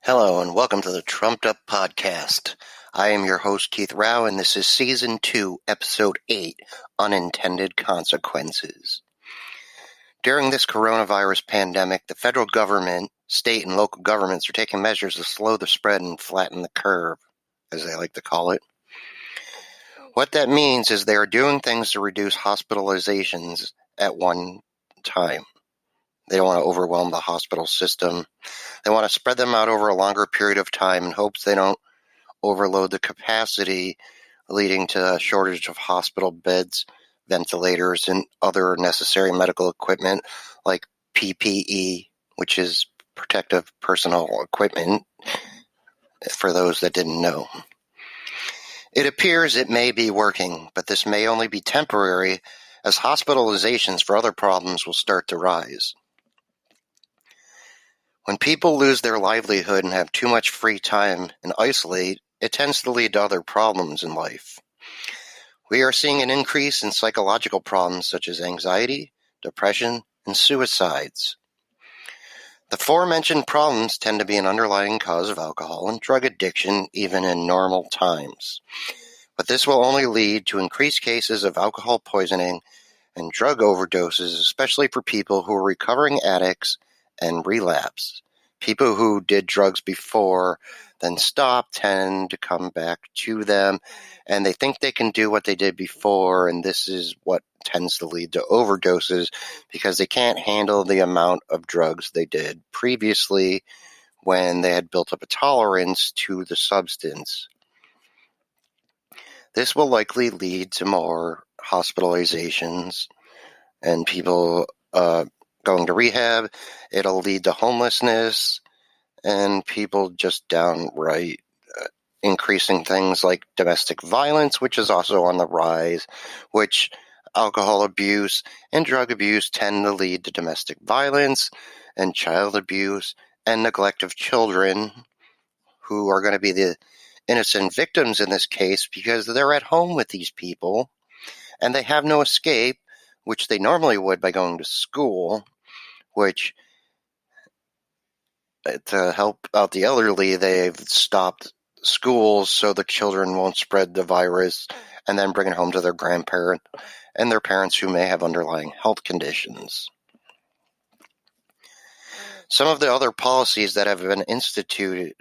Hello and welcome to the Trumped Up Podcast. I am your host, Keith Rao, and this is Season 2, Episode 8, Unintended Consequences. During this coronavirus pandemic, the federal government, state, and local governments are taking measures to slow the spread and flatten the curve, as they like to call it. What that means is they are doing things to reduce hospitalizations at one time. They don't want to overwhelm the hospital system. They want to spread them out over a longer period of time in hopes they don't overload the capacity, leading to a shortage of hospital beds, ventilators, and other necessary medical equipment like PPE, which is protective personal equipment, for those that didn't know. It appears it may be working, but this may only be temporary, as hospitalizations for other problems will start to rise. When people lose their livelihood and have too much free time and isolate, it tends to lead to other problems in life. We are seeing an increase in psychological problems such as anxiety, depression, and suicides. The aforementioned problems tend to be an underlying cause of alcohol and drug addiction even in normal times. But this will only lead to increased cases of alcohol poisoning and drug overdoses, especially for people who are recovering addicts and relapse. People who did drugs before, then stopped, tend to come back to them, and they think they can do what they did before, and this is what tends to lead to overdoses because they can't handle the amount of drugs they did previously when they had built up a tolerance to the substance. This will likely lead to more hospitalizations and people going to rehab. It'll lead to homelessness and people just downright increasing things like domestic violence, which is also on the rise, which alcohol abuse and drug abuse tend to lead to domestic violence and child abuse and neglect of children, who are going to be the innocent victims in this case because they're at home with these people and they have no escape, which they normally would by going to school, which, to help out the elderly, they've stopped schools so the children won't spread the virus and then bring it home to their grandparent and their parents who may have underlying health conditions. Some of the other policies that have been instituted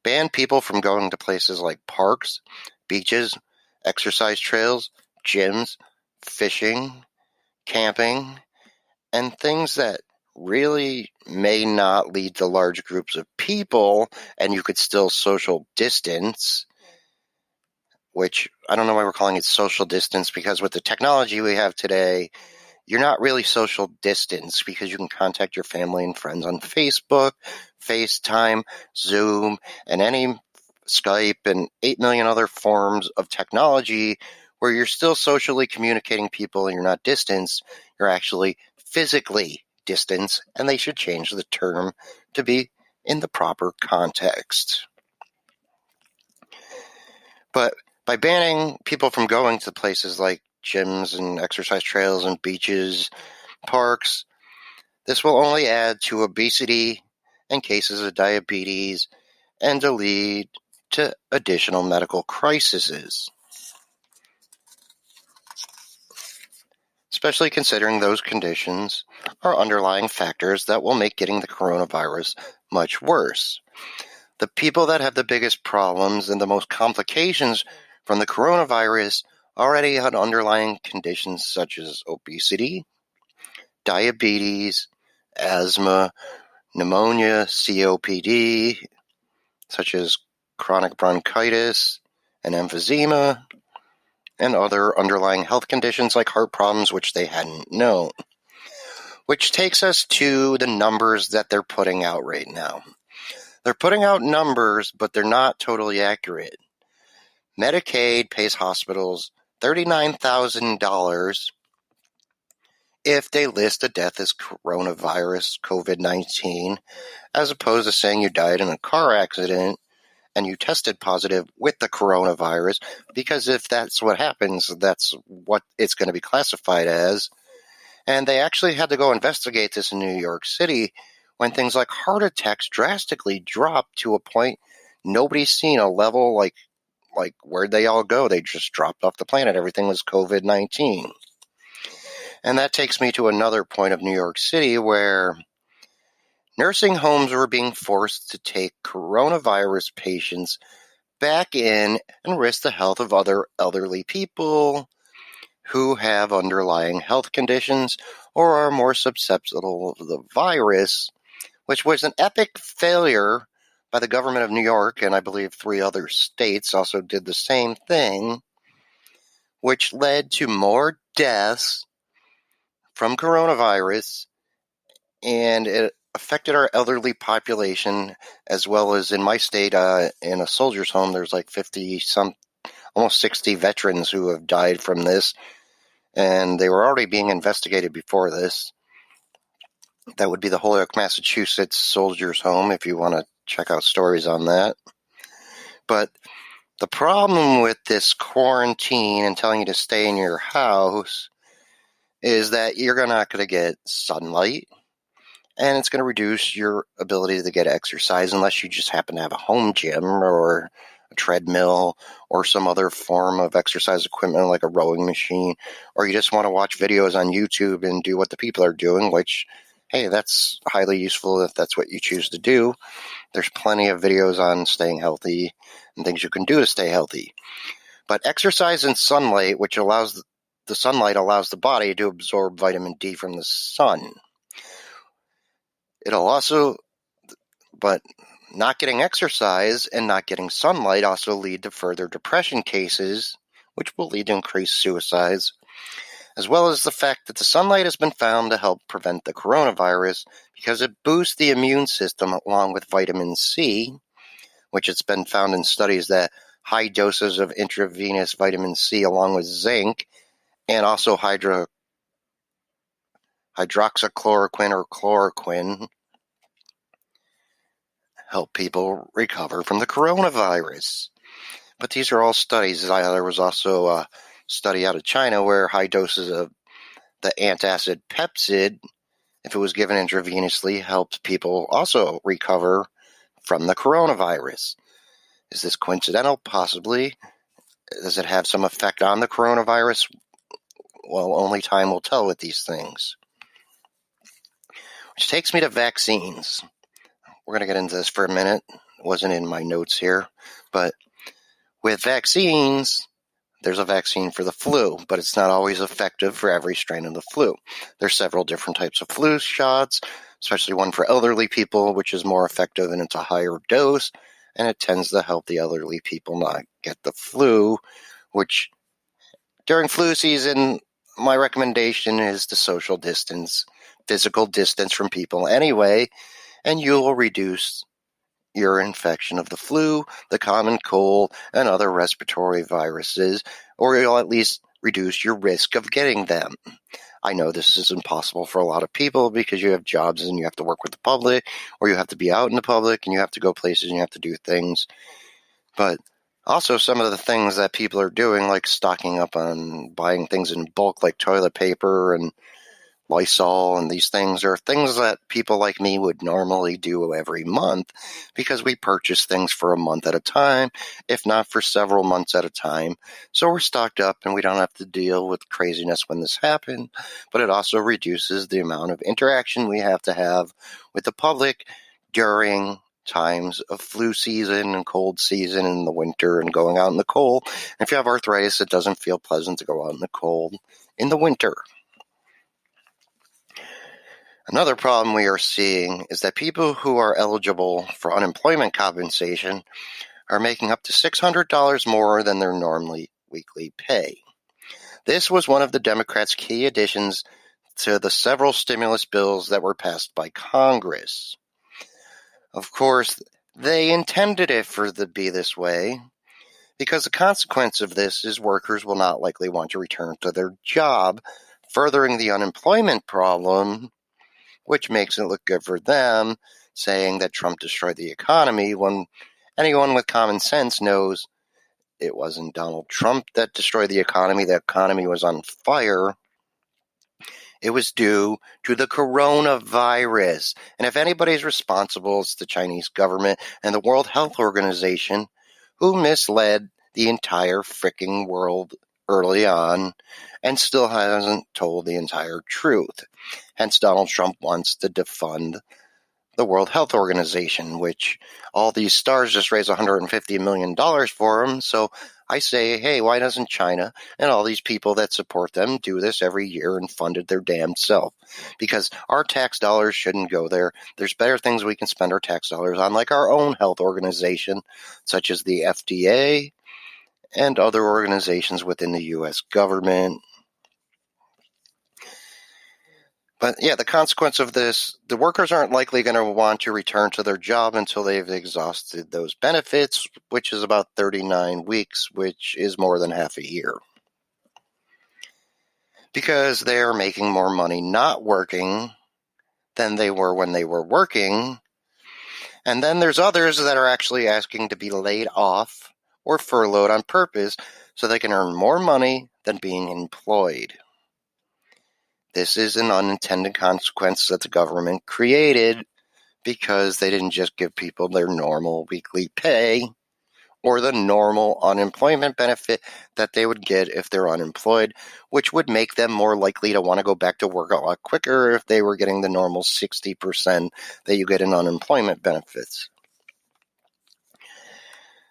ban people from going to places like parks, beaches, exercise trails, gyms, fishing, camping, and things that really may not lead to large groups of people, and you could still social distance, which I don't know why we're calling it social distance, because with the technology we have today, you're not really social distance because you can contact your family and friends on Facebook, FaceTime, Zoom, and any Skype and 8 million other forms of technology where you're still socially communicating people and you're not distance, you're actually physically distance, and they should change the term to be in the proper context. But by banning people from going to places like gyms and exercise trails and beaches, parks, this will only add to obesity and cases of diabetes and to lead to additional medical crises, especially considering those conditions are underlying factors that will make getting the coronavirus much worse. The people that have the biggest problems and the most complications from the coronavirus already had underlying conditions such as obesity, diabetes, asthma, pneumonia, COPD, such as chronic bronchitis and emphysema, and other underlying health conditions like heart problems, which they hadn't known. Which takes us to the numbers that they're putting out right now. They're putting out numbers, but they're not totally accurate. Medicaid pays hospitals $39,000 if they list a death as coronavirus, COVID-19, as opposed to saying you died in a car accident and you tested positive with the coronavirus, because if that's what happens, that's what it's going to be classified as. And they actually had to go investigate this in New York City, when things like heart attacks drastically dropped to a point nobody's seen, a level like where'd they all go? They just dropped off the planet. Everything was COVID-19. And that takes me to another point of New York City where nursing homes were being forced to take coronavirus patients back in and risk the health of other elderly people who have underlying health conditions or are more susceptible to the virus, which was an epic failure by the government of New York, and I believe 3 other states also did the same thing, which led to more deaths from coronavirus, and it affected our elderly population, as well as in my state, in a soldier's home, there's like 50 some, almost 60 veterans who have died from this, and they were already being investigated before this. That would be the Holyoke, Massachusetts soldier's home, if you want to check out stories on that. But the problem with this quarantine and telling you to stay in your house is that you're not going to get sunlight, and it's going to reduce your ability to get exercise unless you just happen to have a home gym or a treadmill or some other form of exercise equipment like a rowing machine, or you just want to watch videos on YouTube and do what the people are doing, which, hey, that's highly useful if that's what you choose to do. There's plenty of videos on staying healthy and things you can do to stay healthy. But exercise and sunlight, which allows the sunlight allows the body to absorb vitamin D from the sun. It'll also, but not getting exercise and not getting sunlight also lead to further depression cases, which will lead to increased suicides, as well as the fact that the sunlight has been found to help prevent the coronavirus because it boosts the immune system along with vitamin C, which it's been found in studies that high doses of intravenous vitamin C along with zinc and also hydroxychloroquine or chloroquine help people recover from the coronavirus. But these are all studies. There was also a study out of China where high doses of the antacid Pepsid, if it was given intravenously, helped people also recover from the coronavirus. Is this coincidental? Possibly. Does it have some effect on the coronavirus? Well, only time will tell with these things. Which takes me to vaccines. We're going to get into this for a minute. It wasn't in my notes here. But with vaccines, there's a vaccine for the flu, but it's not always effective for every strain of the flu. There's several different types of flu shots, especially one for elderly people, which is more effective and it's a higher dose, and it tends to help the elderly people not get the flu, which during flu season, my recommendation is to social distance, physical distance from people anyway, and you will reduce your infection of the flu, the common cold, and other respiratory viruses, or you'll at least reduce your risk of getting them. I know this is impossible for a lot of people because you have jobs and you have to work with the public, or you have to be out in the public and you have to go places and you have to do things. But also some of the things that people are doing, like stocking up on buying things in bulk like toilet paper and Lysol and these things, are things that people like me would normally do every month because we purchase things for a month at a time, if not for several months at a time. So we're stocked up and we don't have to deal with craziness when this happens, but it also reduces the amount of interaction we have to have with the public during times of flu season and cold season in the winter and going out in the cold. And if you have arthritis, it doesn't feel pleasant to go out in the cold in the winter. Another problem we are seeing is that people who are eligible for unemployment compensation are making up to $600 more than their normally weekly pay. This was one of the Democrats' key additions to the several stimulus bills that were passed by Congress. Of course, they intended it to be this way because the consequence of this is workers will not likely want to return to their job, furthering the unemployment problem, which makes it look good for them, saying that Trump destroyed the economy, when anyone with common sense knows it wasn't Donald Trump that destroyed the economy. The economy was on fire. it was due to the coronavirus. And if anybody's responsible, it's the Chinese government and the World Health Organization, who misled the entire freaking world early on and still hasn't told the entire truth. Hence, Donald Trump wants to defund the World Health Organization, which all these stars just raised $150 million for him. So I say, hey, why doesn't China and all these people that support them do this every year and fund it their damn self? Because our tax dollars shouldn't go there. There's better things we can spend our tax dollars on, like our own health organization, such as the FDA and other organizations within the U.S. government. But yeah, the consequence of this, the workers aren't likely going to want to return to their job until they've exhausted those benefits, which is about 39 weeks, which is more than half a year. Because they are making more money not working than they were when they were working. And then there's others that are actually asking to be laid off or furloughed on purpose so they can earn more money than being employed. This is an unintended consequence that the government created because they didn't just give people their normal weekly pay or the normal unemployment benefit that they would get if they're unemployed, which would make them more likely to want to go back to work a lot quicker if they were getting the normal 60% that you get in unemployment benefits.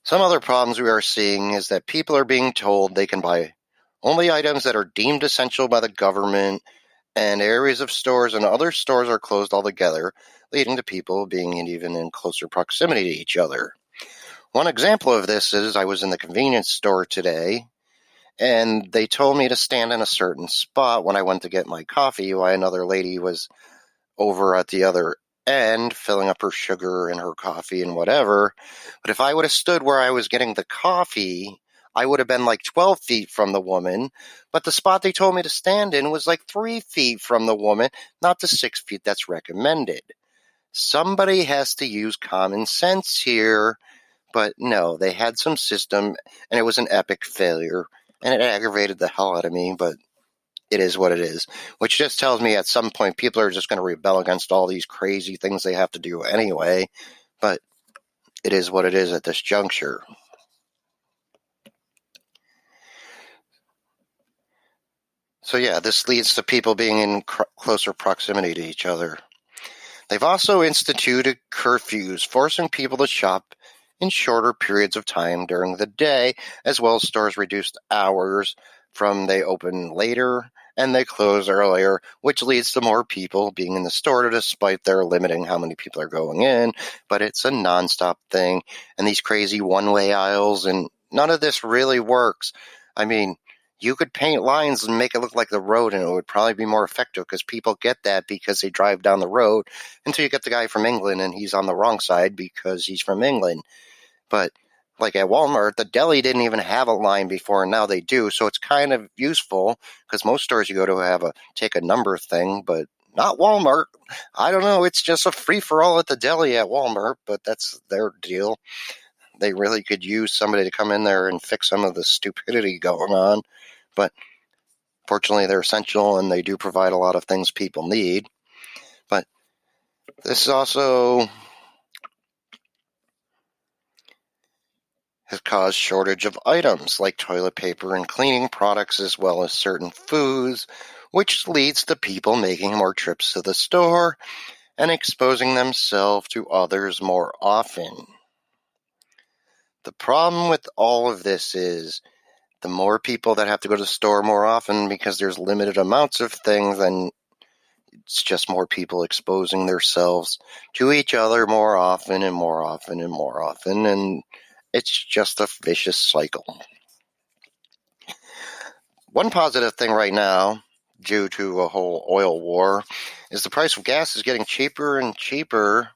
Some other problems we are seeing is that people are being told they can buy only items that are deemed essential by the government, and areas of stores and other stores are closed altogether, leading to people being even in closer proximity to each other. One example of this is I was in the convenience store today, and they told me to stand in a certain spot when I went to get my coffee while another lady was over at the other end filling up her sugar and her coffee and whatever. But if I would have stood where I was getting the coffee, I would have been like 12 feet from the woman, but the spot they told me to stand in was like 3 feet from the woman, not the 6 feet that's recommended. Somebody has to use common sense here, but no, they had some system, and it was an epic failure, and it aggravated the hell out of me, but it is what it is, which just tells me at some point people are just going to rebel against all these crazy things they have to do anyway, but it is what it is at this juncture. So yeah, this leads to people being in closer proximity to each other. They've also instituted curfews, forcing people to shop in shorter periods of time during the day, as well as stores reduced hours from they open later and they close earlier, which leads to more people being in the store despite their limiting how many people are going in. But it's a nonstop thing, and these crazy one-way aisles, and none of this really works. I mean, you could paint lines and make it look like the road, and it would probably be more effective because people get that because they drive down the road until you get the guy from England and he's on the wrong side because he's from England. But like at Walmart, the deli didn't even have a line before, and now they do. So it's kind of useful because most stores you go to have a take a number thing, but not Walmart. I don't know. It's just a free-for-all at the deli at Walmart, but that's their deal. They really could use somebody to come in there and fix some of the stupidity going on. But fortunately, they're essential, and they do provide a lot of things people need. But this also has caused shortage of items like toilet paper and cleaning products, as well as certain foods, which leads to people making more trips to the store and exposing themselves to others more often. The problem with all of this is the more people that have to go to the store more often because there's limited amounts of things, then it's just more people exposing themselves to each other more often and more often and more often, and it's just a vicious cycle. One positive thing right now, due to a whole oil war, is the price of gas is getting cheaper and cheaper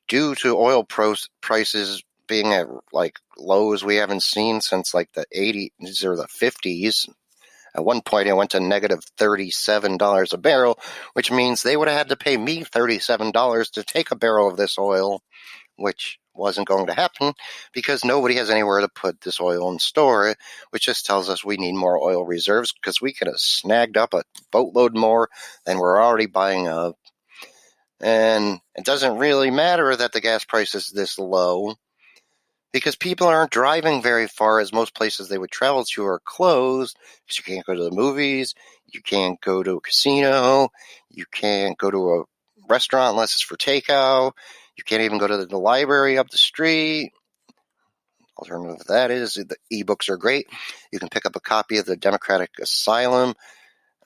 due to oil prices being at like lows we haven't seen since like the 80s or the 50s. At one point, it went to negative $37 a barrel, which means they would have had to pay me $37 to take a barrel of this oil, which wasn't going to happen because nobody has anywhere to put this oil and store it, which just tells us we need more oil reserves because we could have snagged up a boatload more than we're already buying up. And it doesn't really matter that the gas price is this low because people aren't driving very far, as most places they would travel to are closed because you can't go to the movies, you can't go to a casino, you can't go to a restaurant unless it's for takeout, you can't even go to the library up the street. Alternative to that is the ebooks are great. You can pick up a copy of The Democratic Asylum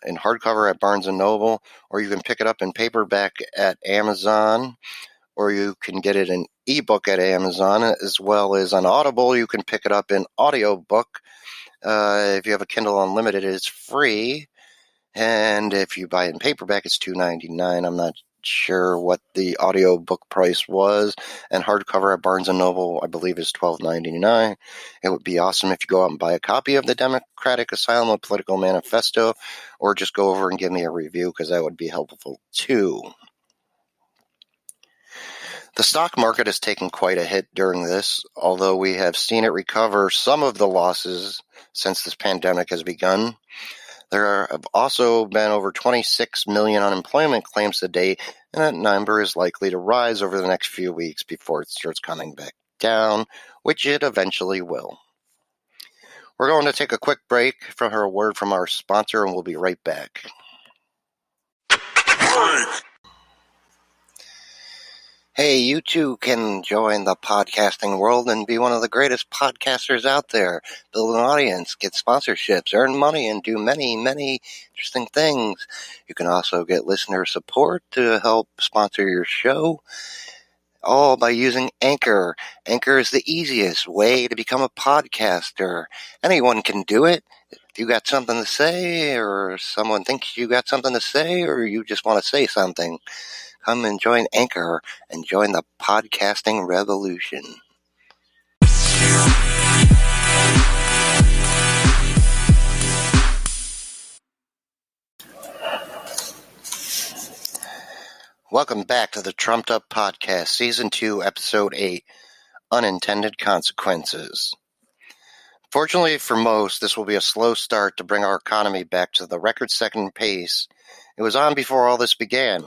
in hardcover at Barnes & Noble, or you can pick it up in paperback at Amazon, or you can get it in ebook at Amazon, as well as on Audible. You can pick it up in audiobook. If you have a Kindle Unlimited, it's free. And if you buy it in paperback, it's $2.99. I'm not sure what the audiobook price was. And hardcover at Barnes & Noble, I believe, is $12.99. It would be awesome if you go out and buy a copy of The Democratic Asylum, a Political Manifesto, or just go over and give me a review, because that would be helpful too. The stock market has taken quite a hit during this, although we have seen it recover some of the losses since this pandemic has begun. There have also been over 26 million unemployment claims to date, and that number is likely to rise over the next few weeks before it starts coming back down, which it eventually will. We're going to take a quick break from a word from our sponsor, and we'll be right back. Hey, you too can join the podcasting world and be one of the greatest podcasters out there. Build an audience, get sponsorships, earn money, and do many, many interesting things. You can also get listener support to help sponsor your show, all by using Anchor. Anchor is the easiest way to become a podcaster. Anyone can do it. If you got something to say, or someone thinks you got something to say, or you just want to say something, come and join Anchor and join the podcasting revolution. Welcome back to the Trumped Up Podcast, Season 2, Episode 8, Unintended Consequences. Fortunately for most, this will be a slow start to bring our economy back to the record-setting pace it was on before all this began.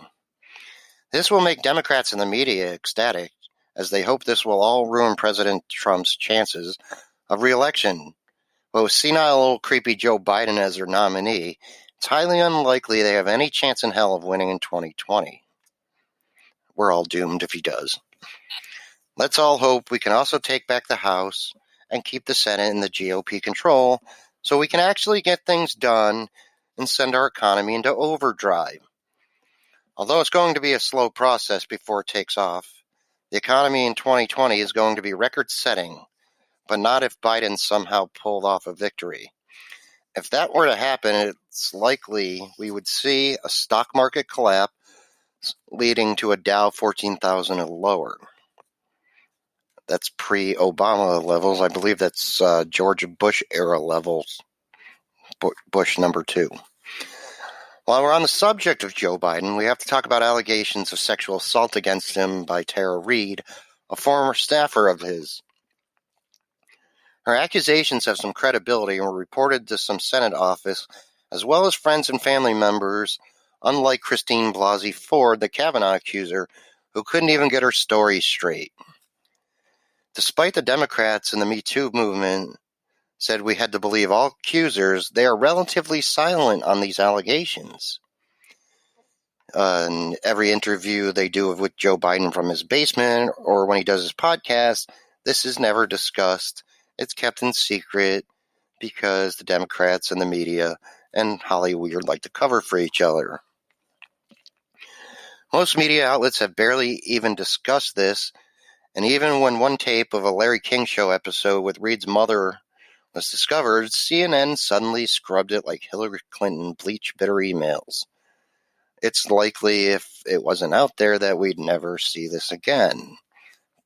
This will make Democrats and the media ecstatic, as they hope this will all ruin President Trump's chances of re-election. But with senile old creepy Joe Biden as their nominee, it's highly unlikely they have any chance in hell of winning in 2020. We're all doomed if he does. Let's all hope we can also take back the House and keep the Senate in the GOP control so we can actually get things done and send our economy into overdrive. Although it's going to be a slow process before it takes off, the economy in 2020 is going to be record-setting, but not if Biden somehow pulled off a victory. If that were to happen, it's likely we would see a stock market collapse leading to a Dow 14,000 or lower. That's pre-Obama levels. I believe that's George Bush era levels, Bush number 2. While we're on the subject of Joe Biden, we have to talk about allegations of sexual assault against him by Tara Reade, a former staffer of his. Her accusations have some credibility and were reported to some Senate office, as well as friends and family members, unlike Christine Blasey Ford, the Kavanaugh accuser, who couldn't even get her story straight. Despite the Democrats and the Me Too movement said we had to believe all accusers, they are relatively silent on these allegations. In every interview they do with Joe Biden from his basement or when he does his podcast, this is never discussed. It's kept in secret because the Democrats and the media and Hollywood like to cover for each other. Most media outlets have barely even discussed this, and even when one tape of a Larry King Show episode with Reed's mother was discovered, CNN suddenly scrubbed it like Hillary Clinton bleach bitter emails. It's likely if it wasn't out there that we'd never see this again.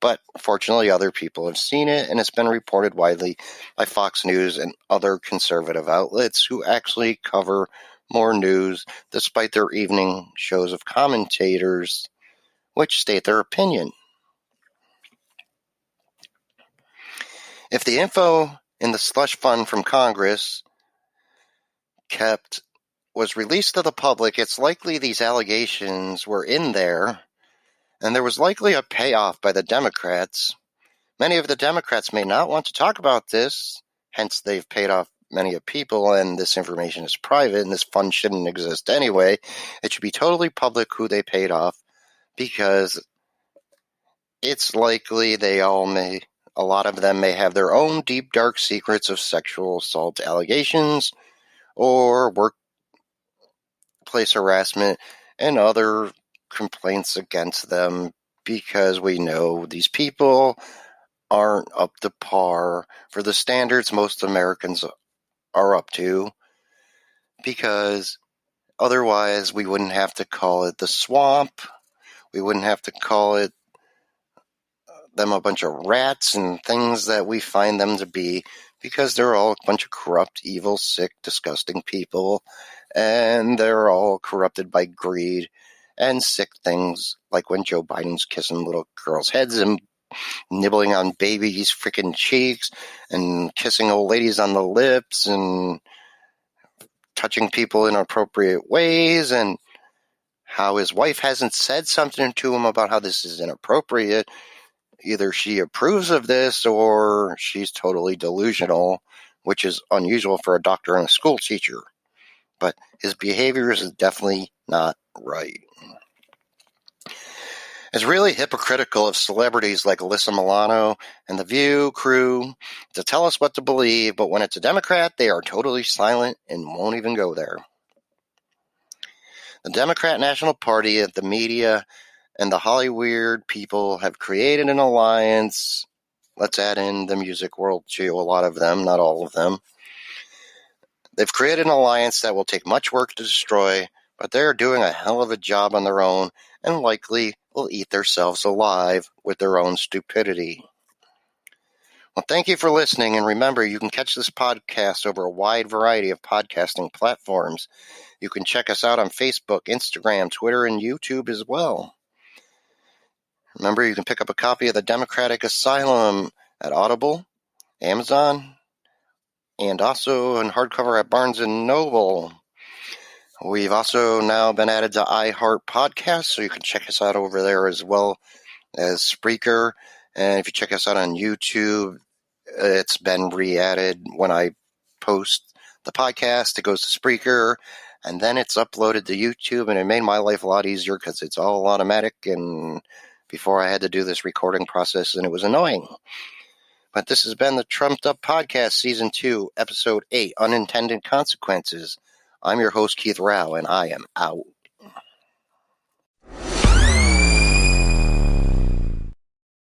But fortunately, other people have seen it, and it's been reported widely by Fox News and other conservative outlets who actually cover more news despite their evening shows of commentators which state their opinion. If the info in the slush fund from Congress was released to the public, it's likely these allegations were in there, and there was likely a payoff by the Democrats. Many of the Democrats may not want to talk about this, hence they've paid off many of people, and this information is private, and this fund shouldn't exist anyway. It should be totally public who they paid off, because it's likely a lot of them may have their own deep, dark secrets of sexual assault allegations or workplace harassment and other complaints against them, because we know these people aren't up to par for the standards most Americans are up to, because otherwise we wouldn't have to call it the swamp. We wouldn't have to call it them a bunch of rats and things that we find them to be, because they're all a bunch of corrupt, evil, sick, disgusting people, and they're all corrupted by greed and sick things, like when Joe Biden's kissing little girls' heads and nibbling on babies' freaking cheeks and kissing old ladies on the lips and touching people in inappropriate ways, and how his wife hasn't said something to him about how this is inappropriate. Either she approves of this or she's totally delusional, which is unusual for a doctor and a school teacher. But his behavior is definitely not right. It's really hypocritical of celebrities like Alyssa Milano and the View crew to tell us what to believe, but when it's a Democrat, they are totally silent and won't even go there. The Democrat National Party, the media, and the Hollywood people have created an alliance. Let's add in the music world too, a lot of them, not all of them. They've created an alliance that will take much work to destroy, but they're doing a hell of a job on their own and likely will eat themselves alive with their own stupidity. Well, thank you for listening, and remember, you can catch this podcast over a wide variety of podcasting platforms. You can check us out on Facebook, Instagram, Twitter, and YouTube as well. Remember, you can pick up a copy of The Democratic Asylum at Audible, Amazon, and also in hardcover at Barnes & Noble. We've also now been added to iHeart Podcasts, so you can check us out over there as well as Spreaker. And if you check us out on YouTube, it's been re-added when I post the podcast. It goes to Spreaker, and then it's uploaded to YouTube, and it made my life a lot easier because it's all automatic, and before I had to do this recording process, and it was annoying. But this has been the Trumped Up Podcast, Season 2, Episode 8, Unintended Consequences. I'm your host, Keith Rao, and I am out.